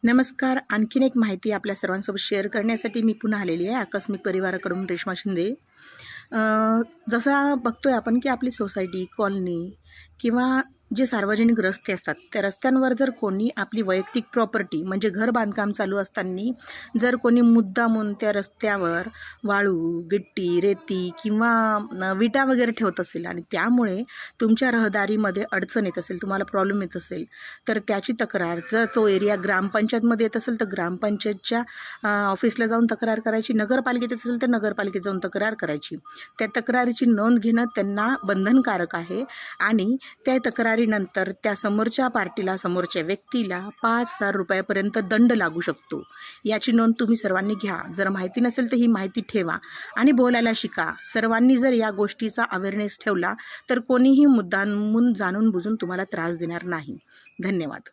नमस्कार. आणखीन एक माहिती आपल्या सर्वांसोबत शेअर करण्यासाठी मी पुन्हा आलेली आहे आकस्मिक परिवाराकडून रेश्मा शिंदे. जसा बघतोय आपण की आपली सोसायटी, कॉलनी किंवा जे सार्वजनिक रस्ते असतात त्या रस्त्यांवर जर कोणी आपली वैयक्तिक प्रॉपर्टी म्हणजे घर बांधकाम चालू असताना जर कोणी मुद्दामून त्या रस्त्यावर वाळू, गिट्टी, रेती किंवा विटा वगैरे ठेवत असेल आणि त्यामुळे तुमच्या रहदारीमध्ये अडचण येत असेल, तुम्हाला प्रॉब्लेम येत असेल, तर त्याची तक्रार जर तो एरिया ग्रामपंचायतमध्ये येत असेल तर ग्रामपंचायतच्या ऑफिसला जाऊन तक्रार करायची, नगरपालिकेत येत असेल तर नगरपालिकेत जाऊन तक्रार करायची. त्या तक्रारीची नोंद घेणं त्यांना बंधनकारक आहे आणि त्या तक्रारीनंतर त्या समोरच्या पार्टीला, समोरच्या व्यक्तीला 5,000 रुपयापर्यंत दंड लागू शकतो. याची नोंद तुम्ही सर्वांनी घ्या. जर माहिती नसेल तर ही माहिती ठेवा आणि बोलायला शिका. सर्वांनी जर या गोष्टीचा अवेअरनेस ठेवला तर कोणीही मुद्दामून जाणून बुजून तुम्हाला त्रास देणार नाही. धन्यवाद.